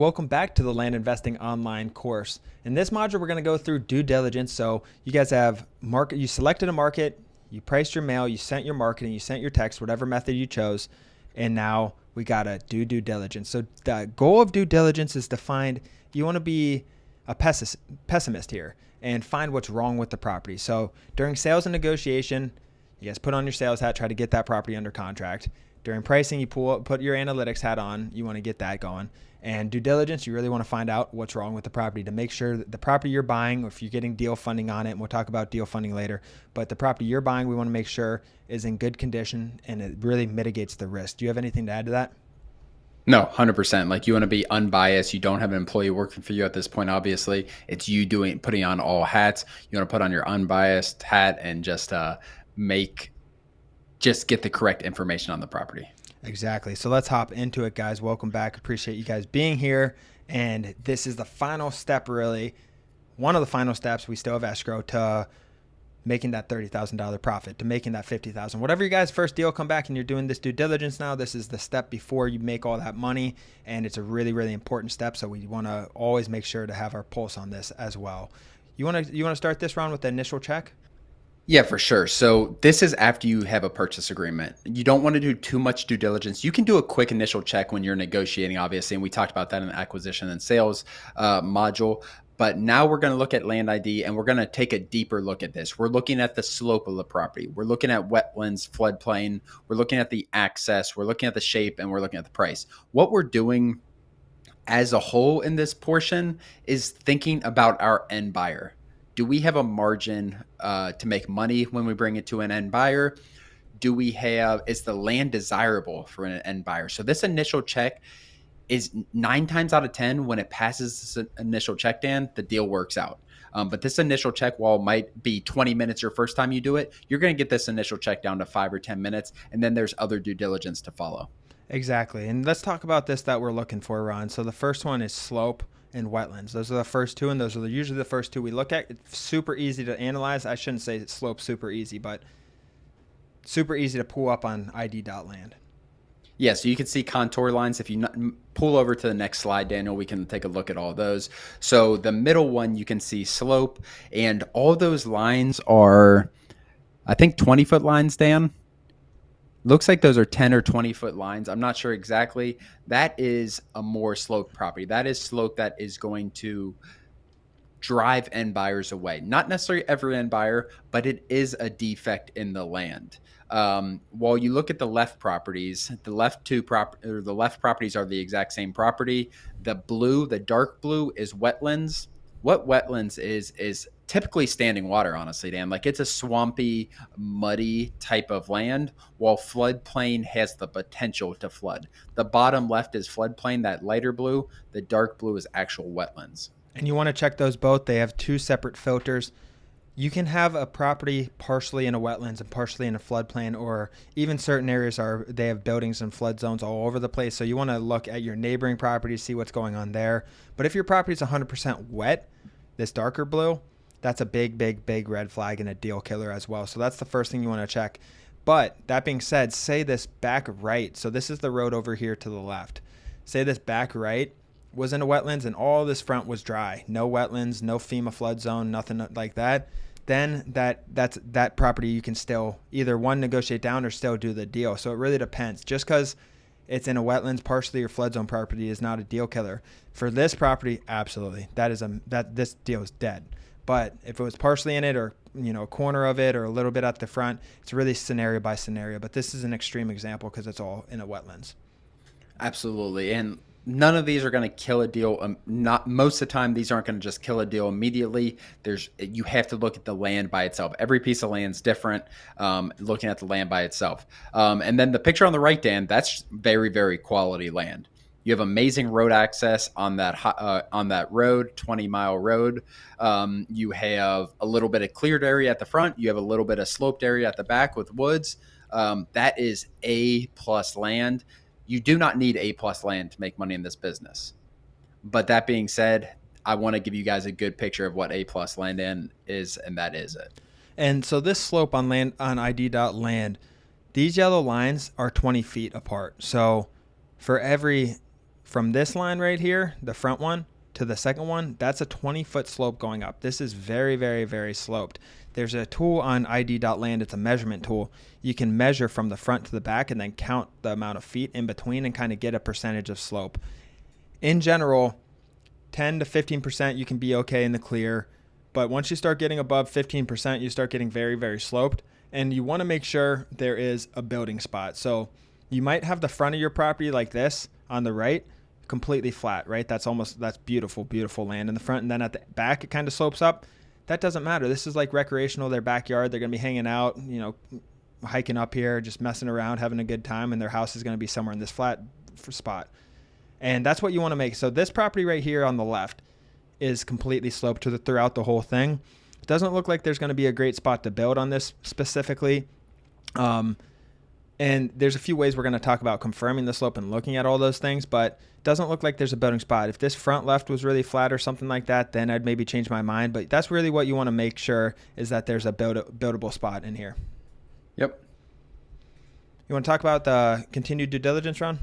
Welcome back to the Land Investing Online course. In this module, we're going to go through due diligence. So you guys have market, you selected a market, you priced your mail, you sent your marketing, you sent your text, whatever method you chose, and now we got to do due diligence. So the goal of due diligence is to find, you want to be a pessimist here and find what's wrong with the property. So during sales and negotiation, you guys put on your sales hat, try to get that property under contract. During pricing, you put your analytics hat on. You want to get that going. And due diligence, you really want to find out what's wrong with the property to make sure that the property you're buying, or if you're getting deal funding on it, and we'll talk about deal funding later, but the property you're buying, we want to make sure is in good condition and it really mitigates the risk. Do you have anything to add to that? No, 100%. Like you want to be unbiased. You don't have an employee working for you at this point, obviously. It's you putting on all hats. You want to put on your unbiased hat and just get the correct information on the property. Exactly. So let's hop into it, guys. Welcome back. Appreciate you guys being here. And this is the final step, really. One of the final steps. We still have escrow to making that $30,000 profit, to making that $50,000. Whatever you guys' first deal come back and you're doing this due diligence now, this is the step before you make all that money. And it's a really, really important step. So we want to always make sure to have our pulse on this as well. You want to start this round with the initial check? Yeah, for sure. So this is after you have a purchase agreement. You don't want to do too much due diligence. You can do a quick initial check when you're negotiating, obviously, and we talked about that in the acquisition and sales module. But now we're going to look at land ID and we're going to take a deeper look at this. We're looking at the slope of the property. We're looking at wetlands, floodplain. We're looking at the access. We're looking at the shape and we're looking at the price. What we're doing as a whole in this portion is thinking about our end buyer. Do we have a margin to make money when we bring it to an end buyer? Is the land desirable for an end buyer? So this initial check is 9 times out of 10, when it passes this initial check, Dan, the deal works out. But this initial check, while it might be 20 minutes your first time you do it, you're going to get this initial check down to 5 or 10 minutes. And then there's other due diligence to follow. Exactly. And let's talk about this that we're looking for, Ron. So the first one is slope and wetlands. Those are the first two, and those are usually the first two we look at. It's super easy to analyze. I shouldn't say slope super easy, but super easy to pull up on ID.land. Yeah, so you can see contour lines. If you pull over to the next slide, Daniel, we can take a look at all those. So the middle one, you can see slope, and all those lines are, I think, 20-foot lines, Dan. Looks like those are 10 or 20-foot lines. I'm not sure exactly. That is a more sloped property. That is slope that is going to drive end buyers away. Not necessarily every end buyer, but it is a defect in the land. While you look at the left properties, the left properties are the exact same property. The dark blue is wetlands. What wetlands is typically standing water, honestly, Dan. Like, it's a swampy, muddy type of land, while floodplain has the potential to flood. The bottom left is floodplain, that lighter blue. The dark blue is actual wetlands. And you want to check those both. They have two separate filters. You can have a property partially in a wetlands and partially in a floodplain, or even certain areas they have buildings and flood zones all over the place. So you want to look at your neighboring properties, see what's going on there. But if your property is 100% wet, this darker blue, that's a big, big, big red flag and a deal killer as well. So that's the first thing you want to check. But that being said, say this back right. So this is the road over here to the left. Say this back right was in a wetlands and all this front was dry. No wetlands, no FEMA flood zone, nothing like that. Then that property you can still either negotiate down or still do the deal. So it really depends. Just because it's in a wetlands, partially or flood zone property is not a deal killer. For this property, absolutely. This deal is dead. But if it was partially in it, or a corner of it, or a little bit at the front, it's really scenario by scenario. But this is an extreme example because it's all in a wetlands. Absolutely. And none of these are going to kill a deal. Not most of the time, these aren't going to just kill a deal immediately. You have to look at the land by itself. Every piece of land is different. Looking at the land by itself, and then the picture on the right, Dan, that's very, very quality land. You have amazing road access on that road, 20-mile road. You have a little bit of cleared area at the front. You have a little bit of sloped area at the back with woods. That is A+ land. You do not need A+ land to make money in this business. But that being said, I want to give you guys a good picture of what A+ land is, and that is it. And so this slope on ID.land, these yellow lines are 20 feet apart. So for every from this line right here, the front one, to the second one, that's a 20-foot slope going up. This is very, very, very sloped. There's a tool on id.land. It's a measurement tool. You can measure from the front to the back and then count the amount of feet in between and kind of get a percentage of slope. In general, 10 to 15% you can be okay in the clear, but once you start getting above 15%, you start getting very, very sloped, and you want to make sure there is a building spot. So you might have the front of your property like this on the right, completely flat, right? That's beautiful, beautiful land in the front. And then at the back, it kind of slopes up. That doesn't matter. This is like recreational, their backyard. They're going to be hanging out, hiking up here, just messing around, having a good time. And their house is going to be somewhere in this flat spot. And that's what you want to make. So this property right here on the left is completely sloped throughout the whole thing. It doesn't look like there's going to be a great spot to build on this specifically. And there's a few ways we're going to talk about confirming the slope and looking at all those things, but it doesn't look like there's a building spot. If this front left was really flat or something like that, then I'd maybe change my mind. But that's really what you want to make sure is that there's a buildable spot in here. Yep. You want to talk about the continued due diligence, Ron?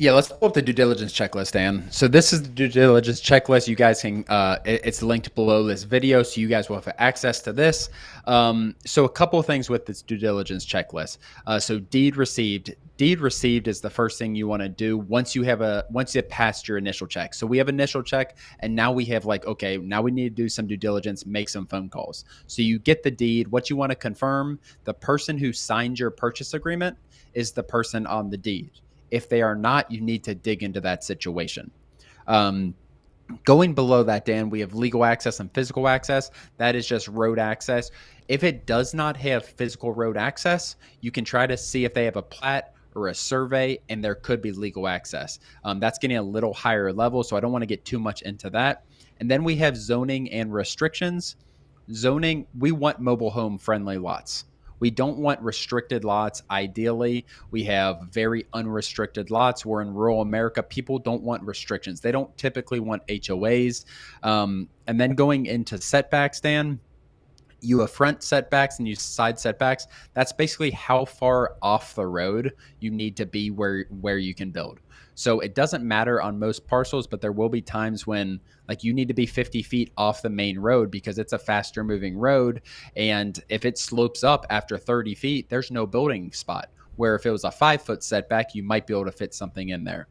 Yeah, let's pull up the due diligence checklist, Dan. So this is the due diligence checklist. You guys can, it's linked below this video, so you guys will have access to this. So a couple of things with this due diligence checklist. So deed received. Deed received is the first thing you want to do once you have passed your initial check. So we have initial check, and now we have okay, now we need to do some due diligence, make some phone calls. So you get the deed. What you want to confirm, the person who signed your purchase agreement is the person on the deed. If they are not, you need to dig into that situation. Going below that, Dan, we have legal access and physical access. That is just road access. If it does not have physical road access, you can try to see if they have a plat or a survey, and there could be legal access. That's getting a little higher level, so I don't want to get too much into that. And then we have zoning and restrictions. Zoning, we want mobile home friendly lots. We don't want restricted lots. Ideally, we have very unrestricted lots. We're in rural America. People don't want restrictions. They don't typically want HOAs. And then going into setbacks, Dan, you have front setbacks and you side setbacks. That's basically how far off the road you need to be where you can build. So it doesn't matter on most parcels, but there will be times when you need to be 50 feet off the main road because it's a faster moving road. And if it slopes up after 30 feet, there's no building spot. Where if it was a 5-foot setback, you might be able to fit something in there.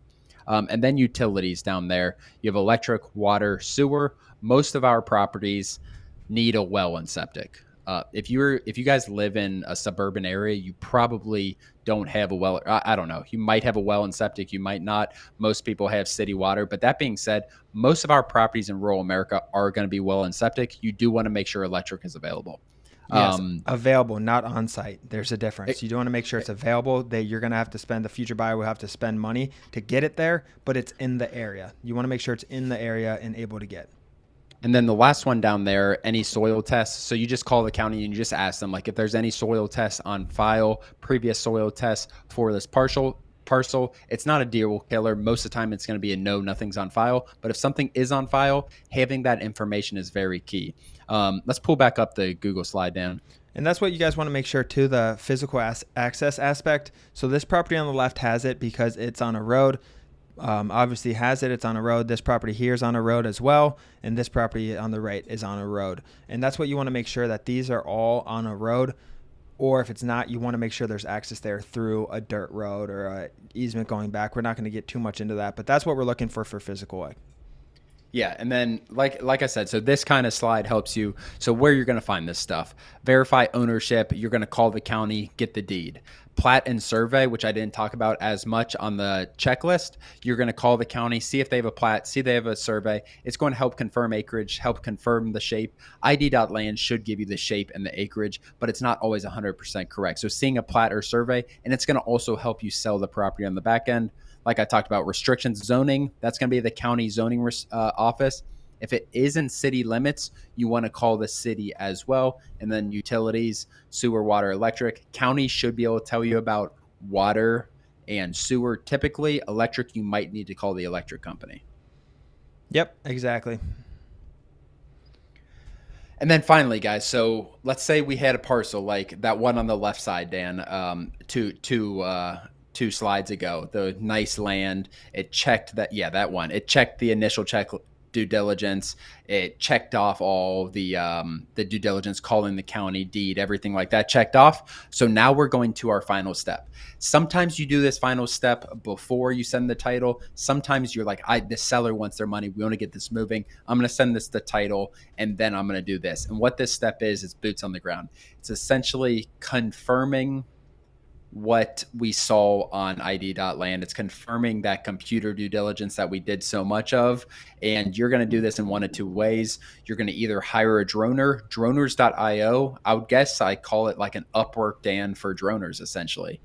And then utilities down there. You have electric, water, sewer. Most of our properties need a well and septic. If you guys live in a suburban area, you probably don't have a well. I don't know. You might have a well and septic. You might not. Most people have city water. But that being said, most of our properties in rural America are going to be well and septic. You do want to make sure electric is available. Yes, available, not on site. There's a difference. You do want to make sure it's available. You're going to have to spend, the future buyer will have to spend money to get it there, but it's in the area. You want to make sure it's in the area and able to get. And then the last one down there, any soil tests. So you just call the county and you just ask them if there's any soil tests on file, previous soil tests for this parcel. It's not a deal killer. Most of the time it's going to be a no, nothing's on file. But if something is on file, having that information is very key. Let's pull back up the Google slide, Dan. And that's what you guys want to make sure too, the physical access aspect. So this property on the left has it because it's on a road. Obviously has it. It's on a road. This property here is on a road as well. And this property on the right is on a road. And that's what you want to make sure, that these are all on a road. Or if it's not, you want to make sure there's access there through a dirt road or a easement going back. We're not going to get too much into that, but that's what we're looking for physical. Yeah, and then like I said, so this kind of slide helps you. So where you're going to find this stuff. Verify ownership. You're going to call the county, get the deed. Plat and survey, which I didn't talk about as much on the checklist. You're going to call the county, see if they have a plat, see if they have a survey. It's going to help confirm acreage, help confirm the shape. ID.land should give you the shape and the acreage, but it's not always 100% correct. So seeing a plat or survey, and it's going to also help you sell the property on the back end. Like I talked about, restrictions, zoning, that's going to be the county zoning office. If it is in city limits, you want to call the city as well. And then utilities, sewer, water, electric. County should be able to tell you about water and sewer. Typically, electric, you might need to call the electric company. Yep, exactly. And then finally, guys, so let's say we had a parcel like that one on the left side, Dan, to 2 slides ago, the nice land. It checked that, yeah, that one. It checked the initial check due diligence. It checked off all the due diligence, calling the county, deed, everything like that checked off. So now we're going to our final step. Sometimes you do this final step before you send the title. Sometimes you're like, the seller wants their money. We want to get this moving. I'm going to send this the title, and then I'm going to do this. And what this step is boots on the ground. It's essentially confirming what we saw on ID.land. It's confirming that computer due diligence that we did so much of. And you're going to do this in one of two ways. You're going to either hire a droner, droners.io. I would guess I call it like an Upwork Dan for droners, essentially.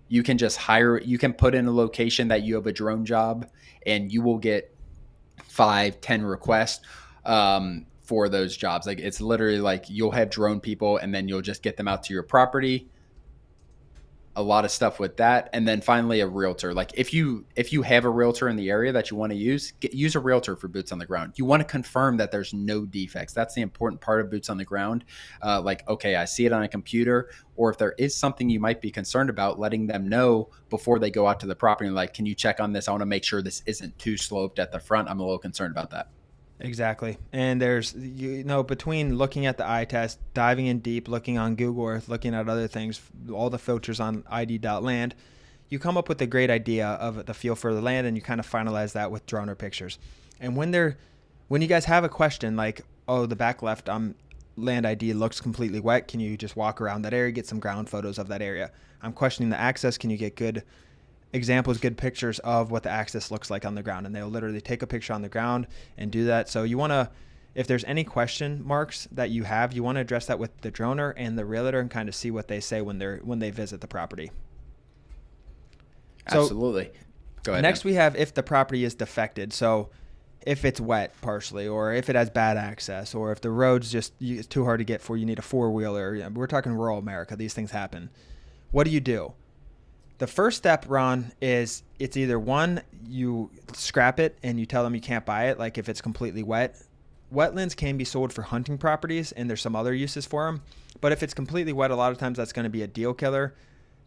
You can just you can put in a location that you have a drone job, and you will get 5-10 requests for those jobs. Like, it's literally like you'll have drone people, and then you'll just get them out to your property. A lot of stuff with that. And then finally a realtor. Like, if you have a realtor in the area that you want to use a realtor for boots on the ground. You want to confirm that there's no defects. That's the important part of boots on the ground. Like, okay, I see it on a computer, or if there is something you might be concerned about, letting them know before they go out to the property. Like, can you check on this? I want to make sure this isn't too sloped at the front. I'm a little concerned about that. Exactly. And there's, between looking at the eye test, diving in deep, looking on Google Earth, looking at other things, all the filters on ID.land, you come up with a great idea of the feel for the land, and you kind of finalize that with drone or pictures. And when you guys have a question like, oh, the back left land ID looks completely wet, can you just walk around that area, get some ground photos of that area? I'm questioning the access. Can you get good examples, good pictures of what the access looks like on the ground? And they'll literally take a picture on the ground and do that. So you want to, if there's any question marks that you have, you want to address that with the droner and the realtor and kind of see what they say when they visit the property. Absolutely. Go ahead. Next, we have if the property is defected. So if it's wet partially, or if it has bad access, or if the road's just it's too hard to get for, you need a 4-wheeler. We're talking rural America. These things happen. What do? The first step, Ron, is it's either one, you scrap it and you tell them you can't buy it, like if it's completely wet. Wetlands can be sold for hunting properties, and there's some other uses for them. But if it's completely wet, a lot of times that's going to be a deal killer.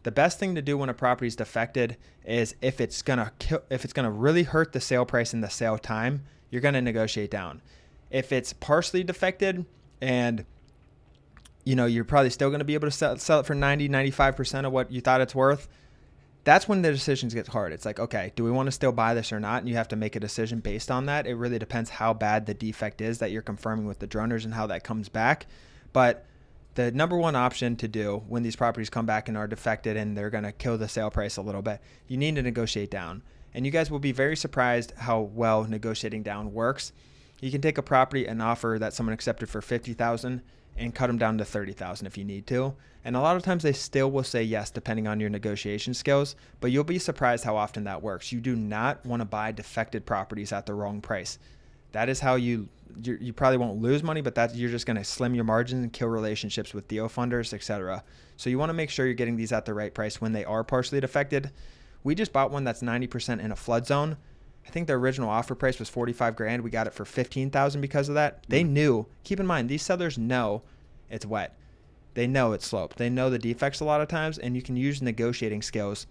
The best thing to do when a property is defected is if it's gonna really hurt the sale price and the sale time, you're going to negotiate down. If it's partially defected and you're probably still going to be able to sell it for 90-95% of what you thought it's worth, that's when the decisions get hard. It's like, okay, do we want to still buy this or not? And you have to make a decision based on that. It really depends how bad the defect is that you're confirming with the droners and how that comes back. But the number one option to do when these properties come back and are defected and they're going to kill the sale price a little bit, you need to negotiate down. And you guys will be very surprised how well negotiating down works. You can take a property and offer that someone accepted for $50,000 and cut them down to $30,000 if you need to. And a lot of times they still will say yes, depending on your negotiation skills, but you'll be surprised how often that works. You do not want to buy defected properties at the wrong price. That is how you probably won't lose money, but you're just going to slim your margins and kill relationships with deal funders, etc. So you want to make sure you're getting these at the right price when they are partially defected. We just bought one that's 90% in a flood zone. I think the original offer price was $45,000. We got it for $15,000 because of that. They knew. Keep in mind, these sellers know it's wet. They know it's sloped. They know the defects a lot of times, and you can use negotiating skills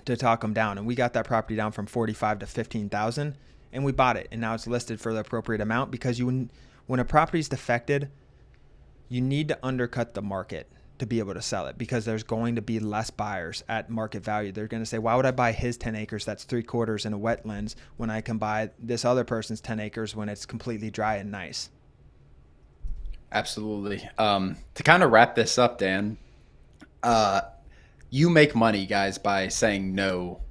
to talk them down. And we got that property down from $45,000 to $15,000, and we bought it. And now it's listed for the appropriate amount because when a property is defected, you need to undercut the market to be able to sell it because there's going to be less buyers at market value. They're going to say, why would I buy his 10 acres that's 3/4 in a wetlands when I can buy this other person's 10 acres when it's completely dry and nice? Absolutely. To kind of wrap this up, Dan, you make money, guys, by saying no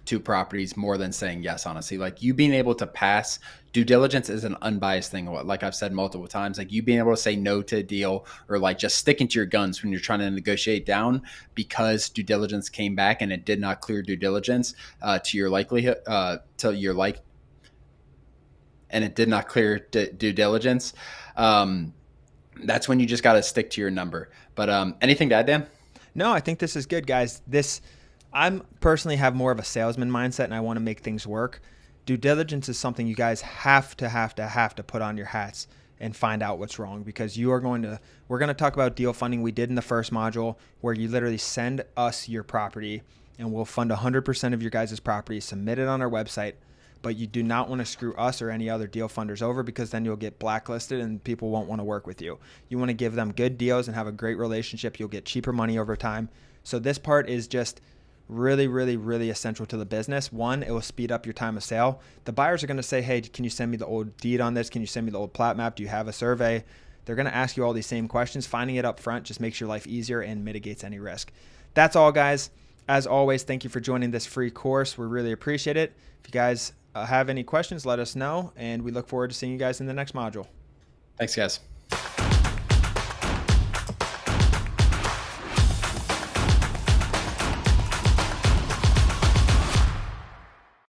to properties more than saying yes, honestly. Like, you being able to pass due diligence is an unbiased thing. Like I've said multiple times, like you being able to say no to a deal or like just sticking to your guns when you're trying to negotiate down because due diligence came back and it did not clear due diligence to your likelihood, and it did not clear due diligence. That's when you just got to stick to your number. But anything to add, Dan? No, I think this is good, guys. I'm personally have more of a salesman mindset, and I want to make things work. Due diligence is something you guys have to put on your hats and find out what's wrong, because we're going to talk about deal funding we did in the first module, where you literally send us your property and we'll fund 100% of your guys' property. Submit it on our website. But you do not want to screw us or any other deal funders over, because then you'll get blacklisted and people won't want to work with you. You want to give them good deals and have a great relationship. You'll get cheaper money over time. So this part is just really, really, really essential to the business. One, it will speed up your time of sale. The buyers are going to say, hey, can you send me the old deed on this? Can you send me the old plat map? Do you have a survey? They're going to ask you all these same questions. Finding it up front just makes your life easier and mitigates any risk. That's all, guys. As always, thank you for joining this free course. We really appreciate it. If you guys have any questions, let us know, and we look forward to seeing you guys in the next module. Thanks, guys.